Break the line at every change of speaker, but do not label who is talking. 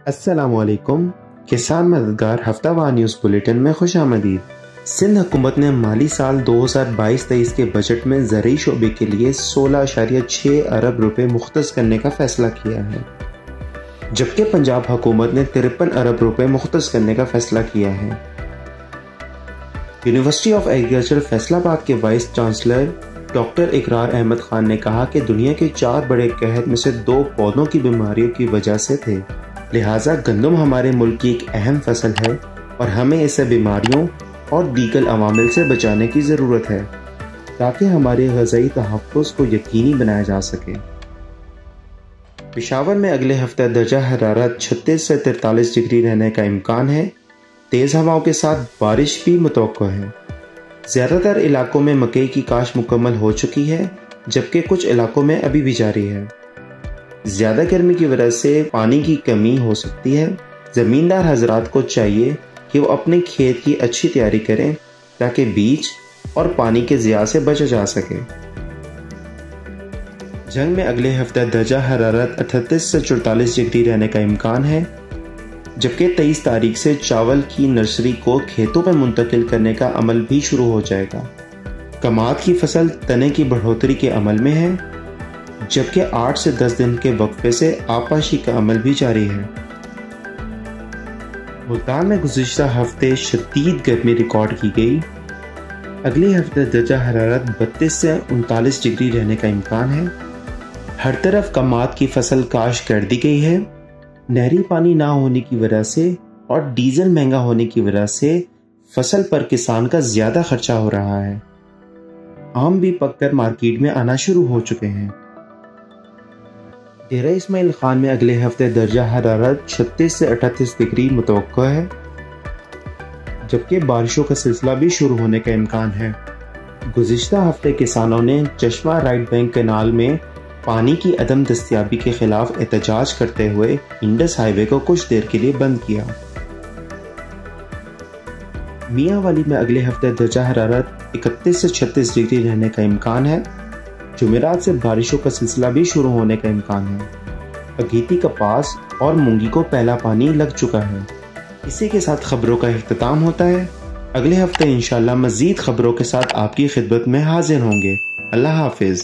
अस्सलाम वालेकुम। किसान मददगार हफ्तावार न्यूज़ बुलेटिन में खुश आमदीद। सिंध हुकूमत ने माली साल 2022-23 के बजट में ज़रूरी शोबे के लिए 16.6 अरब रुपए मुख्तस करने का फैसला किया है, जबकि पंजाब हुकूमत ने 53 अरब रुपए मुख्तस करने का फैसला किया है। यूनिवर्सिटी ऑफ एग्रीकल्चर फैसलाबाद के वाइस चांसलर डॉक्टर इकरार अहमद खान ने कहा कि दुनिया के 4 बड़े कहर में से 2 पौधों की बीमारियों की वजह से थे, लिहाजा गंदम हमारे मुल्क की एक अहम फसल है और हमें इसे बीमारियों और दीगर अवामिल से बचाने की ज़रूरत है ताकि हमारे ग़िज़ाई तहफ़्फ़ुज़ को यकीनी बनाया जा सके। पेशावर में अगले हफ्ते दर्जा हरारत 36 से 43 डिग्री रहने का इम्कान है। तेज़ हवाओं के साथ बारिश भी मुतवक्को है। ज़्यादातर इलाकों में मकई की काश्त मुकम्मल हो चुकी है, जबकि कुछ इलाकों में अभी भी जारी है। ज़्यादा गर्मी की वजह से पानी की कमी हो सकती है। ज़मींदार हजरात को चाहिए कि वो अपने खेत की अच्छी तैयारी करें ताकि बीज और पानी के ज़िया से बचा जा सके। जंग में अगले हफ्ते दर्जा हरारत 38 से 44 डिग्री रहने का इम्कान है, जबकि 23 तारीख से चावल की नर्सरी को खेतों पर मुंतकिल करने का अमल भी शुरू हो जाएगा। कमाद की फसल तने की बढ़ोतरी के अमल में है, जबकि 8 से 10 दिन के वक्फे से आपाशी का अमल भी जारी है। मुल्तान में गुज़िश्ता हफ्ते शदीद गर्मी रिकॉर्ड की गई। अगले हफ्ते दर्जा हरारत 32 से 39 डिग्री रहने का इम्कान है। हर तरफ कमाद की फसल काश्त कर दी गई है। नहरी पानी ना होने की वजह से और डीजल महंगा होने की वजह से फसल पर किसान का ज़्यादा खर्चा हो रहा है। आम भी पककर मार्केट में आना शुरू हो चुके हैं। डेरा इस्माइल खान में अगले हफ्ते दर्जा हरारत 36 से 38 डिग्री मुतवक्को है, जबकि बारिशों का सिलसिला भी शुरू होने का इम्कान है। गुज़िश्ता हफ्ते किसानों ने चश्मा राइट बैंक कैनाल में पानी की अदम दस्तयाबी के खिलाफ एहतजाज करते हुए इंडस हाईवे को कुछ देर के लिए बंद किया। मियाँ वाली में अगले हफ्ते दर्जा हरारत 31 से 36 डिग्री रहने का इम्कान है। जुमेरात से बारिशों का सिलसिला भी शुरू होने का इम्कान है। अगीती कपास और मूंगी को पहला पानी लग चुका है। इसी के साथ खबरों का इख्तिताम होता है। अगले हफ्ते इंशाअल्लाह मज़ीद खबरों के साथ आपकी खिदमत में हाजिर होंगे। अल्लाह हाफिज़।